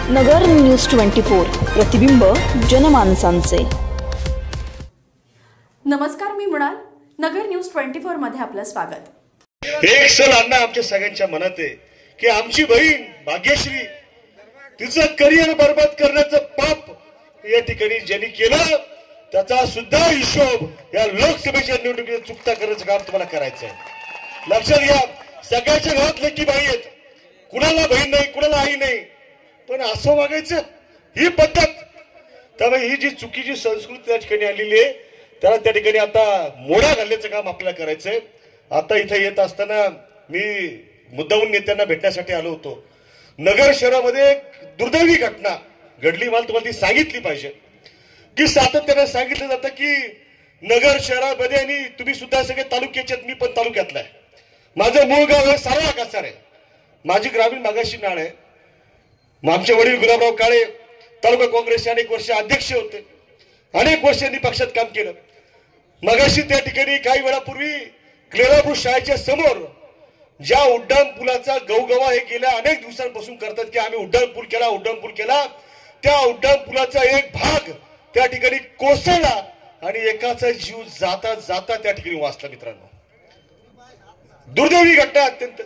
नगर news 24 प्रतिबिंब जनमानसांचे। नमस्कार, मी मृणाल। नगर news 24 मध्ये आपलं स्वागत। एक सल अण्णा आमच्या सगळ्यांच्या मनात आहे की आमची बहीण भाग्यश्री तिचं करिअर बर्बाद करण्याचं पाप या ठिकाणी ज्यांनी केलं त्याचा सुद्धा हिशोब या लोकसभेच्या निवडणुकीत चुकता करण्याचं काम तुम्हाला करायचं आहे। लक्षात घ्या, सगळ्याच्या घरात लेकी बाई आहेत, कुणाला बहीण नाही, कुणाला आई नाही, पण असं वागायचं ही पद्धत। त्यामुळे ही जी चुकीची संस्कृती त्या ठिकाणी आलेली आहे त्याला त्या ठिकाणी आता मोडा घालण्याचं काम आपल्याला करायचंय। आता इथे येत असताना मी मुद्दाहून नेत्यांना भेटण्यासाठी आलो होतो। नगर शहरामध्ये एक दुर्दैवी घटना घडली, मला तुम्हाला ती सांगितली पाहिजे की सातत्याने सांगितलं जातं की नगर शहरामध्ये, आणि तुम्ही सुद्धा सगळे तालुक्याचे, मी पण तालुक्यातला आहे, माझं मूळ गाव आहे सारळा कासार आहे, माझी ग्रामीण मागाशी नाळ आहे। आमचे वडील गुलाबराव काळे तालुका काँग्रेसचे अनेक वर्ष अध्यक्ष होते, अनेक वर्षांनी पक्षात काम केलं। मगाशी त्या ठिकाणी काही वेळापूर्वी क्लेरापूर शाळेच्या समोर ज्या उड्डाण पुलाचा गवगवा हे गेल्या अनेक दिवसांपासून करतात की आम्ही उड्डाण पूल केला, त्या उड्डाण पुलाचा एक भाग त्या ठिकाणी कोसळला आणि एकाचा जीव जाता जाता त्या ठिकाणी वाचला। मित्रांनो, दुर्दैवी घटना अत्यंत।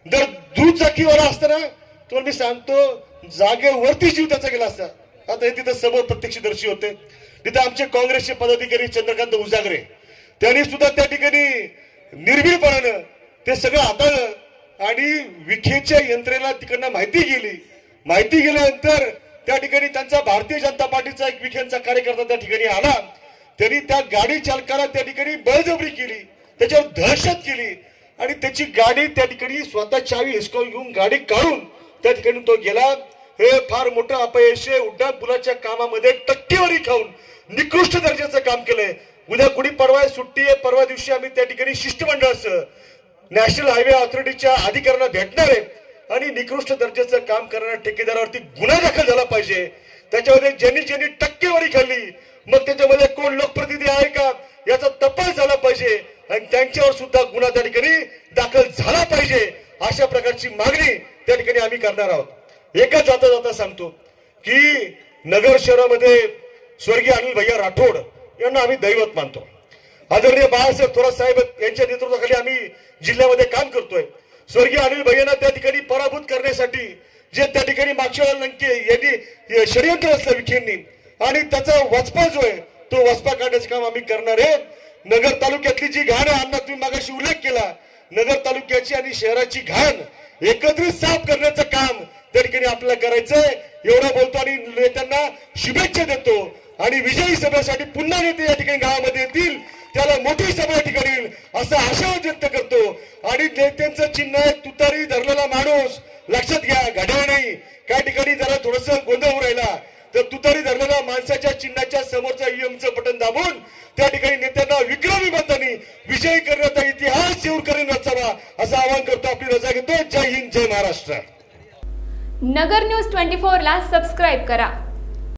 जर दुचाकीवाला असताना तुम्हाला मी सांगतो जागेवरती जीव त्याचा गेला असता। आता हे तिथं समोर प्रत्यक्षदर्शी होते, तिथे आमचे काँग्रेसचे पदाधिकारी चंद्रकांत उजागरे, त्यांनी सुद्धा त्या ठिकाणी निर्भीडपणानं ते सगळं हाताळलं आणि विखेच्या यंत्रणेला तिकडनं माहिती गेल्यानंतर त्या ठिकाणी त्यांचा भारतीय जनता पार्टीचा एक विखेंचा कार्यकर्ता त्या ठिकाणी आला। त्यांनी त्या गाडी चालकाला त्या ठिकाणी बळजबरी केली, त्याच्यावर दहशत केली आणि त्याची गाडी त्या ठिकाणी स्वतः चावी हिसकावून घेऊन गाडी काढून त्या ठिकाणी तो गेला। हे फार मोठं अपयश आहे। उड्डाण पुलाच्या कामामध्ये टक्केवारी खाऊन निकृष्ट दर्जाचं काम केलंय। उद्या गुढीपाडवा सुट्टी आहे, परवा दिवशी आम्ही त्या ठिकाणी शिष्टमंडळासह नॅशनल हायवे ऑथॉरिटीच्या अधिकाऱ्यांना भेटणार आहे आणि निकृष्ट दर्जाचं काम करणाऱ्या ठेकेदारावरती गुन्हा दाखल झाला पाहिजे। त्याच्यामध्ये ज्यांनी टक्केवारी खाल्ली मग त्याच्यामध्ये कोण लोकप्रतिनिधी आहे का याचा तपास झाला पाहिजे आणि त्यांच्यावर सुद्धा गुन्हा त्या ठिकाणी दाखल झाला पाहिजे। अशा प्रकारची मागणी त्या ठिकाणी आम्ही करणार आहोत। एकच जाता सांगतो की नगर शहरामध्ये स्वर्गीय अनिल भैया राठोड यांना आम्ही दैवत मानतो। आदरणीय बाळासाहेब थोरात साहेब यांच्या नेतृत्वाखाली आम्ही जिल्ह्यामध्ये काम करतोय। स्वर्गीय अनिल भैयांना त्या ठिकाणी पराभूत करण्यासाठी जे त्या ठिकाणी मागच्या लंके यांनी षडयंत्र असलं विखेंनी आणि त्याचा वचपा जो आहे तो वचपा काढण्याचं काम आम्ही करणार आहे। नगर तालुक्यातली जी घाण आहे, अण्णा तुम्ही मागाशी उल्लेख केला, नगर तालुक्याची आणि शहराची घाण एकत्रित साफ करण्याचं काम त्या ठिकाणी आपल्याला करायचंय। एवढं बोलतो आणि नेत्यांना शुभेच्छा देतो आणि विजयी सभेसाठी पुन्हा नेते या ठिकाणी गावामध्ये येतील, त्याला मोठी सभा या ठिकाणी येईल असा आशावाद व्यक्त करतो। आणि नेत्यांचं चिन्ह आहे तुतारी धरलेला माणूस। लक्षात घ्या, घड्याळ नाही। काही ठिकाणी जरा थोडस गोंधळ होऊ राहिला तर तुतारी धरलेल्या माणसाच्या चिन्हाच्या समोरचा ईएमचं बटन दाबून त्या ठिकाणी नेत्यांना विक्रमी मतांनी विजयी करण्याचा इतिहास शिवकरीन रचावा असं आवाहन करतो। आपली रजा घेतो। जय हिंद, जय महाराष्ट्र। नगर न्यूज 24 ला सबस्क्राइब करा।